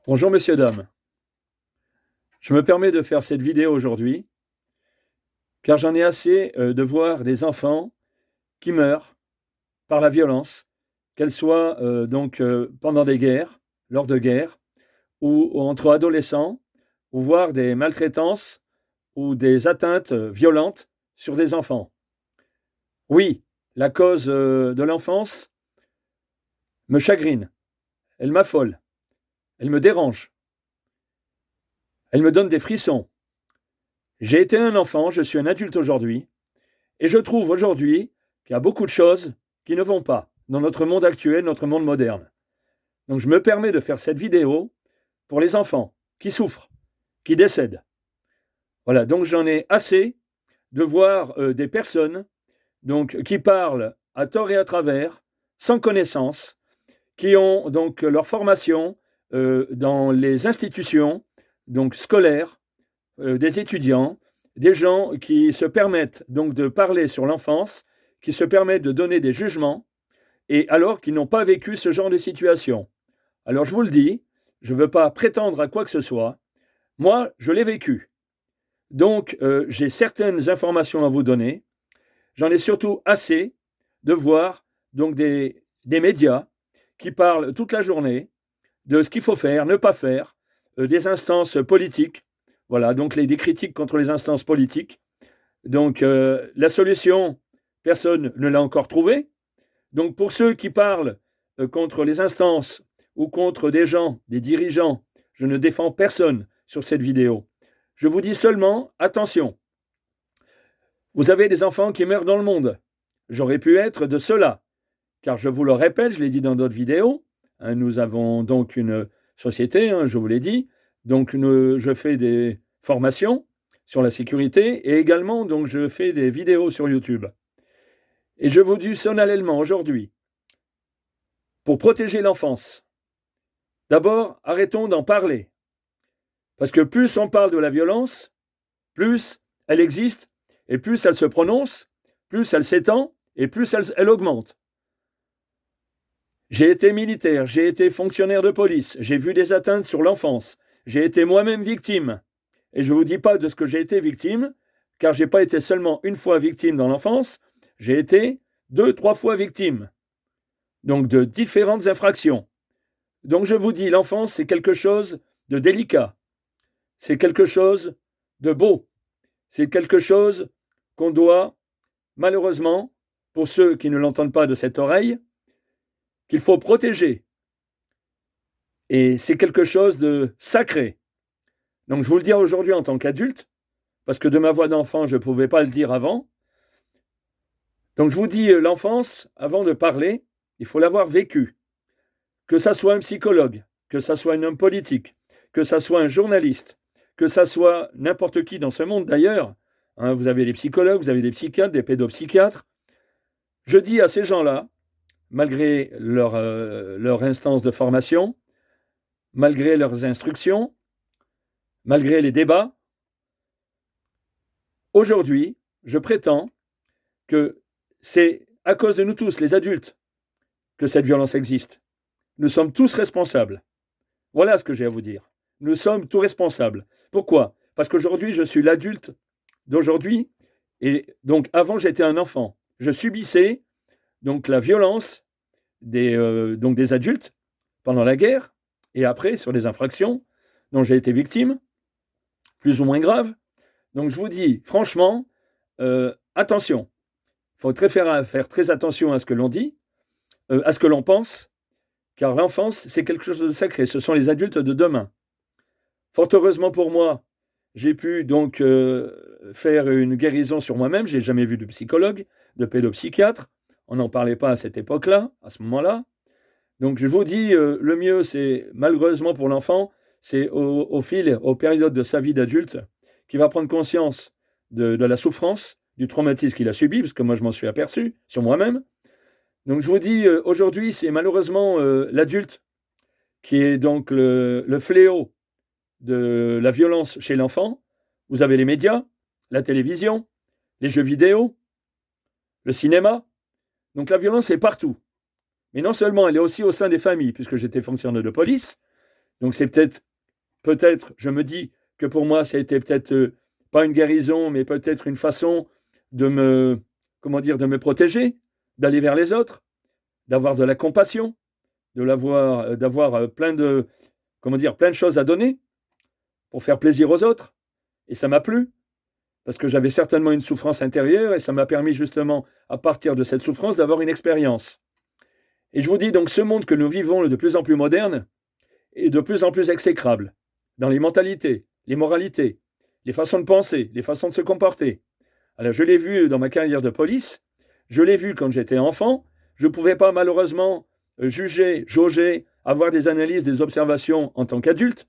Bonjour messieurs, dames. Je me permets de faire cette vidéo aujourd'hui car j'en ai assez de voir des enfants qui meurent par la violence, qu'elle soit pendant des guerres, lors de guerres, ou entre adolescents, ou voir des maltraitances ou des atteintes violentes sur des enfants. Oui, la cause de l'enfance me chagrine, elle m'affole, elle me dérange, elle me donne des frissons. J'ai été un enfant, je suis un adulte aujourd'hui, et je trouve aujourd'hui qu'il y a beaucoup de choses qui ne vont pas dans notre monde actuel, notre monde moderne. Donc je me permets de faire cette vidéo pour les enfants qui souffrent, qui décèdent. Voilà, donc j'en ai assez de voir des personnes qui parlent à tort et à travers, sans connaissance, qui ont donc leur formation dans les institutions scolaires, des étudiants, des gens qui se permettent donc de parler sur l'enfance, qui se permettent de donner des jugements, et alors qu'ils n'ont pas vécu ce genre de situation. Alors je vous le dis, je ne veux pas prétendre à quoi que ce soit. Moi, je l'ai vécu. Donc, j'ai certaines informations à vous donner. J'en ai surtout assez de voir des médias qui parlent toute la journée de ce qu'il faut faire, ne pas faire, des instances politiques. Voilà, donc des critiques contre les instances politiques. Donc, la solution, personne ne l'a encore trouvée. Donc, pour ceux qui parlent contre les instances ou contre des gens, des dirigeants, je ne défends personne sur cette vidéo. Je vous dis seulement, attention, vous avez des enfants qui meurent dans le monde. J'aurais pu être de ceux-là, car je vous le répète, je l'ai dit dans d'autres vidéos, hein, nous avons donc une société, hein, je vous l'ai dit, donc je fais des formations sur la sécurité et également donc je fais des vidéos sur YouTube. Et je vous dis solennellement aujourd'hui, pour protéger l'enfance, d'abord arrêtons d'en parler, parce que plus on parle de la violence, plus elle existe et plus elle se prononce, plus elle s'étend et plus elle augmente. J'ai été militaire, j'ai été fonctionnaire de police, j'ai vu des atteintes sur l'enfance, j'ai été moi-même victime. Et je ne vous dis pas de ce que j'ai été victime, car je n'ai pas été seulement une fois victime dans l'enfance, j'ai été 2, 3 fois victime. Donc de différentes infractions. Donc je vous dis, l'enfance, c'est quelque chose de délicat. C'est quelque chose de beau. C'est quelque chose qu'on doit, malheureusement, pour ceux qui ne l'entendent pas de cette oreille, qu'il faut protéger. Et c'est quelque chose de sacré. Donc je vous le dis aujourd'hui en tant qu'adulte, parce que de ma voix d'enfant, je ne pouvais pas le dire avant. Donc je vous dis, l'enfance, avant de parler, il faut l'avoir vécu. Que ça soit un psychologue, que ça soit un homme politique, que ça soit un journaliste, que ça soit n'importe qui dans ce monde d'ailleurs, hein, vous avez des psychologues, vous avez des psychiatres, des pédopsychiatres. Je dis à ces gens-là, malgré leur instance de formation, malgré leurs instructions, malgré les débats, aujourd'hui, je prétends que c'est à cause de nous tous, les adultes, que cette violence existe. Nous sommes tous responsables. Voilà ce que j'ai à vous dire. Nous sommes tous responsables. Pourquoi? Parce qu'aujourd'hui, je suis l'adulte d'aujourd'hui. Et donc, avant, j'étais un enfant. Je subissais donc la violence des adultes pendant la guerre et après sur les infractions dont j'ai été victime, plus ou moins graves. Donc, je vous dis, franchement, attention. Il faut faire très attention à ce que l'on dit, à ce que l'on pense, car l'enfance, c'est quelque chose de sacré. Ce sont les adultes de demain. Fort heureusement pour moi, j'ai pu donc faire une guérison sur moi-même. Je n'ai jamais vu de psychologue, de pédopsychiatre. On n'en parlait pas à cette époque-là, à ce moment-là. Donc je vous dis, le mieux, c'est malheureusement pour l'enfant, c'est au fil, aux périodes de sa vie d'adulte, qu'il va prendre conscience de la souffrance, du traumatisme qu'il a subi, parce que moi je m'en suis aperçu sur moi-même. Donc je vous dis, aujourd'hui, c'est malheureusement l'adulte qui est donc le fléau de la violence chez l'enfant. Vous avez les médias, la télévision, les jeux vidéo, le cinéma. Donc la violence est partout. Mais non seulement, elle est aussi au sein des familles, puisque j'étais fonctionnaire de police. Donc c'est peut-être, je me dis que pour moi, ça a été peut-être pas une guérison, mais peut-être une façon de de me protéger, d'aller vers les autres, d'avoir de la compassion, d'avoir plein de choses à donner pour faire plaisir aux autres. Et ça m'a plu, parce que j'avais certainement une souffrance intérieure, et ça m'a permis justement, à partir de cette souffrance, d'avoir une expérience. Et je vous dis donc, ce monde que nous vivons, de plus en plus moderne, est de plus en plus exécrable, dans les mentalités, les moralités, les façons de penser, les façons de se comporter. Alors je l'ai vu dans ma carrière de police, je l'ai vu quand j'étais enfant, je ne pouvais pas malheureusement juger, jauger, avoir des analyses, des observations en tant qu'adulte.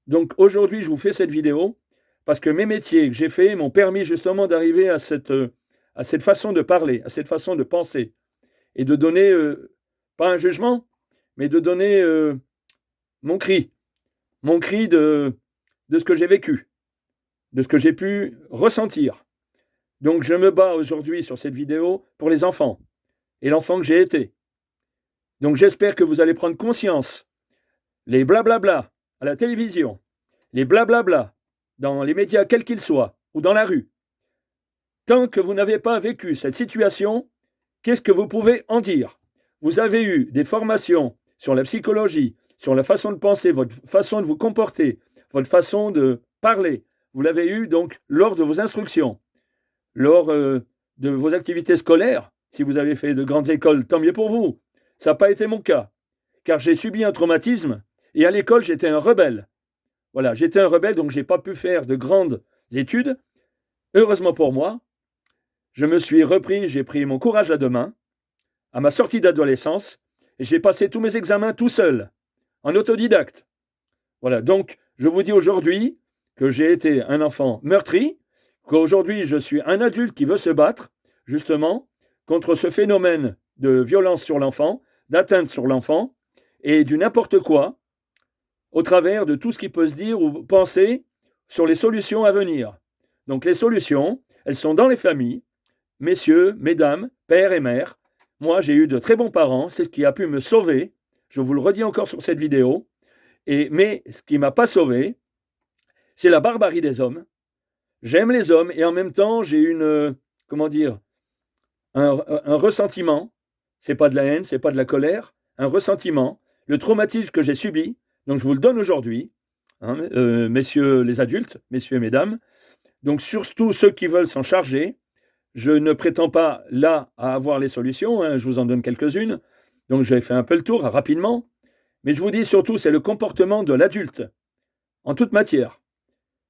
Donc aujourd'hui, je vous fais cette vidéo parce que mes métiers que j'ai faits m'ont permis justement d'arriver à cette façon de parler, à cette façon de penser et de donner, pas un jugement, mais de donner mon cri de ce que j'ai vécu, de ce que j'ai pu ressentir. Donc je me bats aujourd'hui sur cette vidéo pour les enfants et l'enfant que j'ai été. Donc j'espère que vous allez prendre conscience. Les blablabla à la télévision, les blablabla dans les médias quels qu'ils soient, ou dans la rue, tant que vous n'avez pas vécu cette situation, qu'est-ce que vous pouvez en dire? Vous avez eu des formations sur la psychologie, sur la façon de penser, votre façon de vous comporter, votre façon de parler. Vous l'avez eu donc lors de vos instructions, lors de vos activités scolaires. Si vous avez fait de grandes écoles, tant mieux pour vous. Ça n'a pas été mon cas, car j'ai subi un traumatisme et à l'école, j'étais un rebelle. Voilà, j'étais un rebelle, donc je n'ai pas pu faire de grandes études. Heureusement pour moi, je me suis repris, j'ai pris mon courage à deux mains, à ma sortie d'adolescence, et j'ai passé tous mes examens tout seul, en autodidacte. Voilà, donc je vous dis aujourd'hui que j'ai été un enfant meurtri, qu'aujourd'hui je suis un adulte qui veut se battre, justement, contre ce phénomène de violence sur l'enfant, d'atteinte sur l'enfant, et du n'importe quoi, au travers de tout ce qui peut se dire ou penser sur les solutions à venir. Donc les solutions, elles sont dans les familles, messieurs, mesdames, pères et mères. Moi, j'ai eu de très bons parents, c'est ce qui a pu me sauver, je vous le redis encore sur cette vidéo, mais ce qui ne m'a pas sauvé, c'est la barbarie des hommes. J'aime les hommes et en même temps, j'ai un ressentiment, c'est pas de la haine, c'est pas de la colère, un ressentiment, le traumatisme que j'ai subi, donc je vous le donne aujourd'hui, messieurs les adultes, messieurs et mesdames, donc surtout ceux qui veulent s'en charger, je ne prétends pas là à avoir les solutions, je vous en donne quelques-unes, donc j'ai fait un peu le tour rapidement, mais je vous dis surtout c'est le comportement de l'adulte, en toute matière.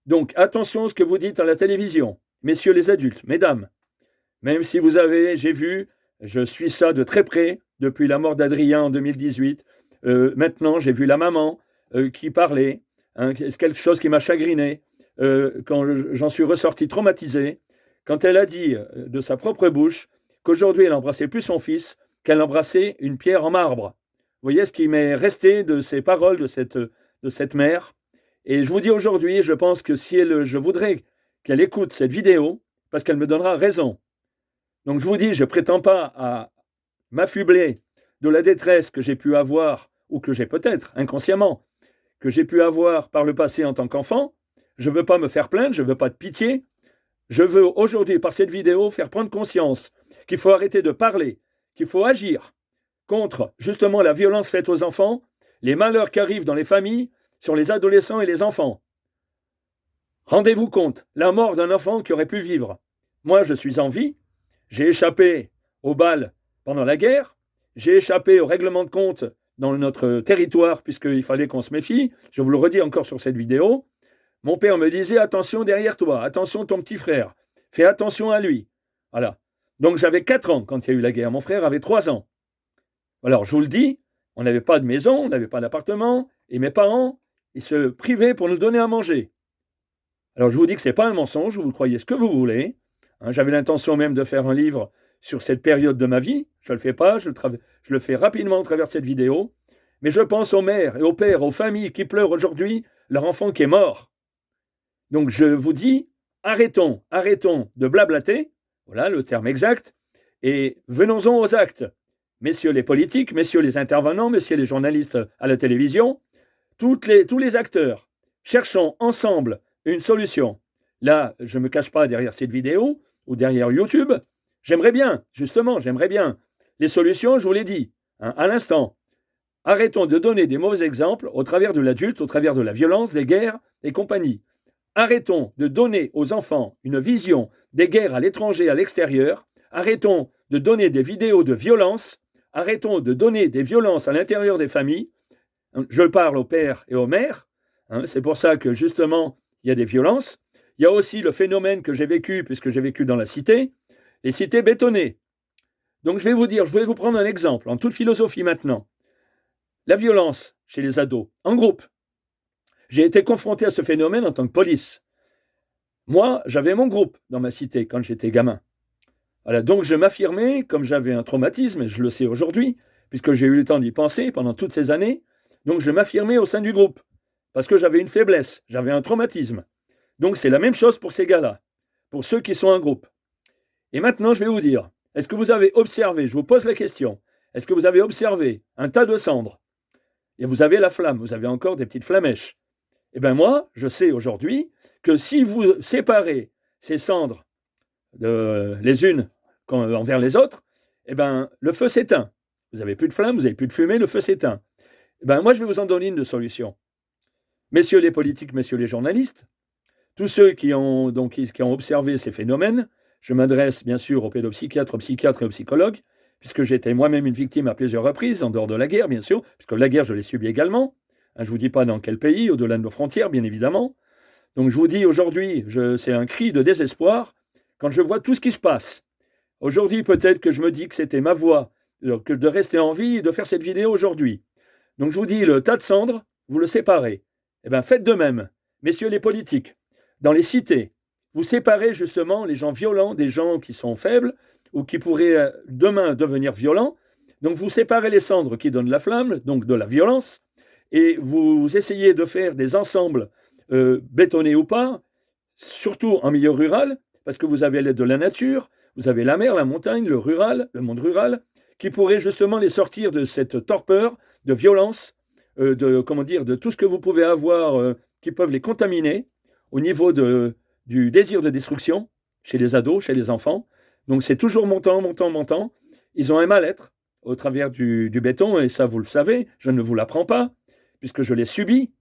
Donc attention à ce que vous dites à la télévision, messieurs les adultes, mesdames, même si vous avez, je suis ça de très près, depuis la mort d'Adrien en 2018, maintenant j'ai vu la maman qui parlait, c'est quelque chose qui m'a chagriné, quand j'en suis ressorti traumatisé, quand elle a dit de sa propre bouche qu'aujourd'hui elle n'embrassait plus son fils, qu'elle embrassait une pierre en marbre. Vous voyez ce qui m'est resté de ces paroles de cette mère. Et je vous dis aujourd'hui, je pense que si je voudrais qu'elle écoute cette vidéo, parce qu'elle me donnera raison. Donc je vous dis, je ne prétends pas à m'affubler de la détresse que j'ai pu avoir, ou que j'ai peut-être inconsciemment, que j'ai pu avoir par le passé en tant qu'enfant. Je ne veux pas me faire plaindre, je ne veux pas de pitié. Je veux aujourd'hui, par cette vidéo, faire prendre conscience qu'il faut arrêter de parler, qu'il faut agir contre justement la violence faite aux enfants, les malheurs qui arrivent dans les familles, sur les adolescents et les enfants. Rendez-vous compte, la mort d'un enfant qui aurait pu vivre. Moi, je suis en vie, j'ai échappé aux balles pendant la guerre, j'ai échappé au règlement de compte dans notre territoire, puisqu'il fallait qu'on se méfie, je vous le redis encore sur cette vidéo. Mon père me disait, attention derrière toi, attention ton petit frère, fais attention à lui. Voilà. Donc j'avais 4 ans quand il y a eu la guerre, mon frère avait 3 ans. Alors je vous le dis, on n'avait pas de maison, on n'avait pas d'appartement, et mes parents, ils se privaient pour nous donner à manger. Alors je vous dis que ce n'est pas un mensonge, vous croyez ce que vous voulez. J'avais l'intention même de faire un livre sur cette période de ma vie. Je ne le fais pas, je le fais rapidement au travers de cette vidéo. Mais je pense aux mères et aux pères, aux familles qui pleurent aujourd'hui leur enfant qui est mort. Donc je vous dis, arrêtons de blablater, voilà le terme exact, et venons-en aux actes. Messieurs les politiques, messieurs les intervenants, messieurs les journalistes à la télévision, tous les acteurs, cherchons ensemble une solution. Là, je ne me cache pas derrière cette vidéo ou derrière YouTube. J'aimerais bien, justement, j'aimerais bien. Les solutions, je vous l'ai dit, hein, à l'instant. Arrêtons de donner des mauvais exemples au travers de l'adulte, au travers de la violence, des guerres et compagnie. Arrêtons de donner aux enfants une vision des guerres à l'étranger, à l'extérieur. Arrêtons de donner des vidéos de violence. Arrêtons de donner des violences à l'intérieur des familles. Je parle aux pères et aux mères. Hein, c'est pour ça que justement, il y a des violences. Il y a aussi le phénomène que j'ai vécu, puisque j'ai vécu dans la cité, les cités bétonnées. Donc je vais vous dire, je vais vous prendre un exemple, en toute philosophie maintenant. La violence chez les ados, en groupe. J'ai été confronté à ce phénomène en tant que police. Moi, j'avais mon groupe dans ma cité quand j'étais gamin. Voilà, donc je m'affirmais, comme j'avais un traumatisme, et je le sais aujourd'hui, puisque j'ai eu le temps d'y penser pendant toutes ces années, donc je m'affirmais au sein du groupe, parce que j'avais une faiblesse, j'avais un traumatisme. Donc c'est la même chose pour ces gars-là, pour ceux qui sont en groupe. Et maintenant, je vais vous dire, est-ce que vous avez observé, je vous pose la question, est-ce que vous avez observé un tas de cendres et vous avez la flamme, vous avez encore des petites flamèches? Eh bien moi, je sais aujourd'hui que si vous séparez ces cendres les unes envers les autres, eh ben, le feu s'éteint. Vous n'avez plus de flamme, vous n'avez plus de fumée, le feu s'éteint. Eh ben, moi, je vais vous en donner une de solution. Messieurs les politiques, messieurs les journalistes, tous ceux qui ont observé ces phénomènes, je m'adresse bien sûr aux pédopsychiatres, aux psychiatres et aux psychologues, puisque j'étais moi-même une victime à plusieurs reprises, en dehors de la guerre, bien sûr, puisque la guerre, je l'ai subie également. Je ne vous dis pas dans quel pays, au-delà de nos frontières, bien évidemment. Donc je vous dis aujourd'hui, c'est un cri de désespoir quand je vois tout ce qui se passe. Aujourd'hui, peut-être que je me dis que c'était ma voie, que de rester en vie et de faire cette vidéo aujourd'hui. Donc je vous dis, le tas de cendres, vous le séparez. Eh bien, faites de même, messieurs les politiques, dans les cités. Vous séparez justement les gens violents des gens qui sont faibles ou qui pourraient demain devenir violents. Donc vous séparez les cendres qui donnent la flamme, donc de la violence, et vous essayez de faire des ensembles bétonnés ou pas, surtout en milieu rural, parce que vous avez l'aide de la nature, vous avez la mer, la montagne, le rural, le monde rural, qui pourrait justement les sortir de cette torpeur, de violence, de tout ce que vous pouvez avoir qui peuvent les contaminer au niveau du désir de destruction chez les ados, chez les enfants. Donc c'est toujours montant, montant, montant. Ils ont un mal-être au travers du béton, et ça vous le savez, je ne vous l'apprends pas, puisque je l'ai subi.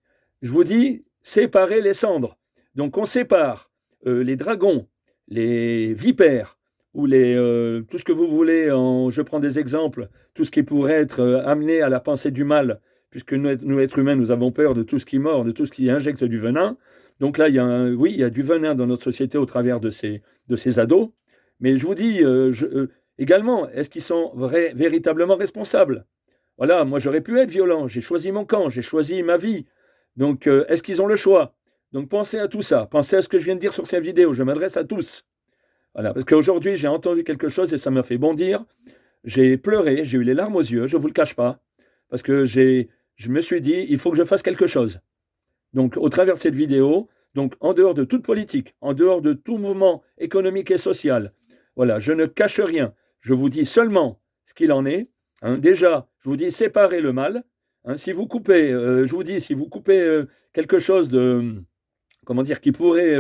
Je vous dis, séparez les cendres. Donc on sépare les dragons, les vipères, ou tout ce que vous voulez, je prends des exemples, tout ce qui pourrait être amené à la pensée du mal, puisque nous, êtres humains, nous avons peur de tout ce qui mord, de tout ce qui injecte du venin. Donc là, il y a du venin dans notre société au travers de ces ados. Mais je vous dis également, est-ce qu'ils sont véritablement responsables? Voilà, moi j'aurais pu être violent, j'ai choisi mon camp, j'ai choisi ma vie. Donc est-ce qu'ils ont le choix? Donc pensez à tout ça, pensez à ce que je viens de dire sur cette vidéo, je m'adresse à tous. Voilà, parce qu'aujourd'hui j'ai entendu quelque chose et ça m'a fait bondir. J'ai pleuré, j'ai eu les larmes aux yeux, je ne vous le cache pas, parce que je me suis dit, il faut que je fasse quelque chose. Donc au travers de cette vidéo, donc en dehors de toute politique, en dehors de tout mouvement économique et social, voilà, je ne cache rien, je vous dis seulement ce qu'il en est. Hein. Déjà, je vous dis séparez le mal. Hein. Si vous coupez, je vous dis, si vous coupez quelque chose qui pourrait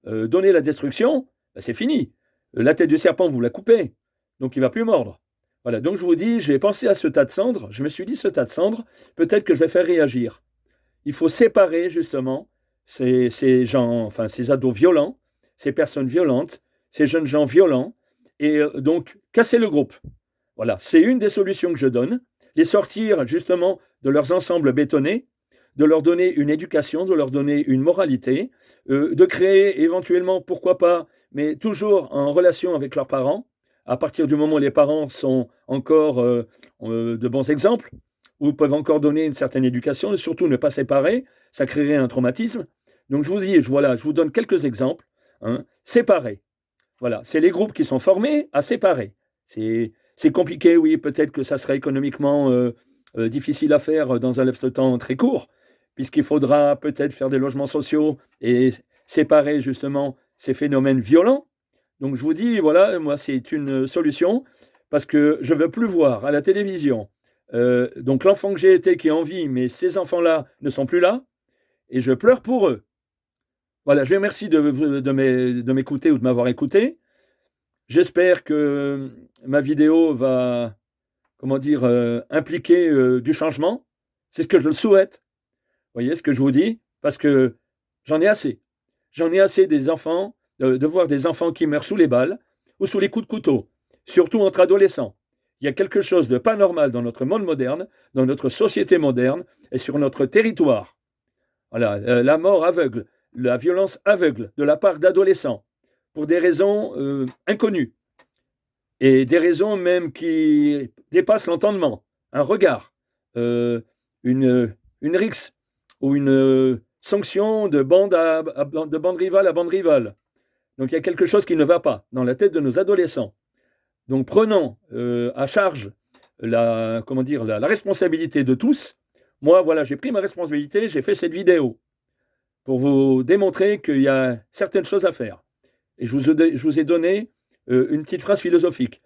donner la destruction, ben c'est fini. La tête du serpent, vous la coupez, donc il ne va plus mordre. Voilà, donc je vous dis, j'ai pensé à ce tas de cendres, je me suis dit, ce tas de cendres, peut-être que je vais faire réagir. Il faut séparer justement ces gens, enfin ces ados violents, ces personnes violentes, ces jeunes gens violents, et donc casser le groupe. Voilà, c'est une des solutions que je donne, les sortir justement de leurs ensembles bétonnés, de leur donner une éducation, de leur donner une moralité, de créer éventuellement, pourquoi pas, mais toujours en relation avec leurs parents, à partir du moment où les parents sont encore de bons exemples, ou peuvent encore donner une certaine éducation, et surtout ne pas séparer, ça créerait un traumatisme. Donc je vous dis, je vous donne quelques exemples. Hein, séparer. Voilà, c'est les groupes qui sont formés à séparer. C'est compliqué, oui, peut-être que ça serait économiquement difficile à faire dans un laps de temps très court, puisqu'il faudra peut-être faire des logements sociaux et séparer justement ces phénomènes violents. Donc je vous dis, voilà, moi c'est une solution, parce que je ne veux plus voir à la télévision Donc l'enfant que j'ai été qui est en vie, mais ces enfants-là ne sont plus là, et je pleure pour eux. Voilà, je vous remercie de m'écouter ou de m'avoir écouté. J'espère que ma vidéo va, comment dire, impliquer du changement. C'est ce que je le souhaite. Vous voyez ce que je vous dis? Parce que j'en ai assez. J'en ai assez des enfants, de voir des enfants qui meurent sous les balles ou sous les coups de couteau, surtout entre adolescents. Il y a quelque chose de pas normal dans notre monde moderne, dans notre société moderne et sur notre territoire. Voilà, la mort aveugle, la violence aveugle de la part d'adolescents pour des raisons inconnues et des raisons même qui dépassent l'entendement. Un regard, euh, une rixe ou une sanction de de bande rivale à bande rivale. Donc il y a quelque chose qui ne va pas dans la tête de nos adolescents. Donc prenons à charge comment dire, la responsabilité de tous. Moi, voilà, j'ai pris ma responsabilité, j'ai fait cette vidéo pour vous démontrer qu'il y a certaines choses à faire. Et je vous ai donné une petite phrase philosophique.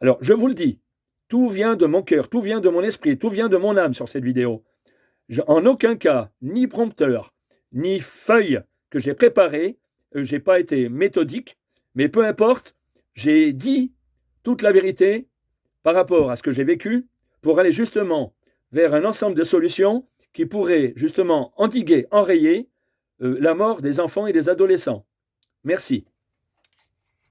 Alors, je vous le dis, tout vient de mon cœur, tout vient de mon esprit, tout vient de mon âme sur cette vidéo. En aucun cas, ni prompteur, ni feuille que j'ai préparée, je n'ai pas été méthodique, mais peu importe, j'ai dit toute la vérité par rapport à ce que j'ai vécu pour aller justement vers un ensemble de solutions qui pourraient justement endiguer, enrayer la mort des enfants et des adolescents. Merci.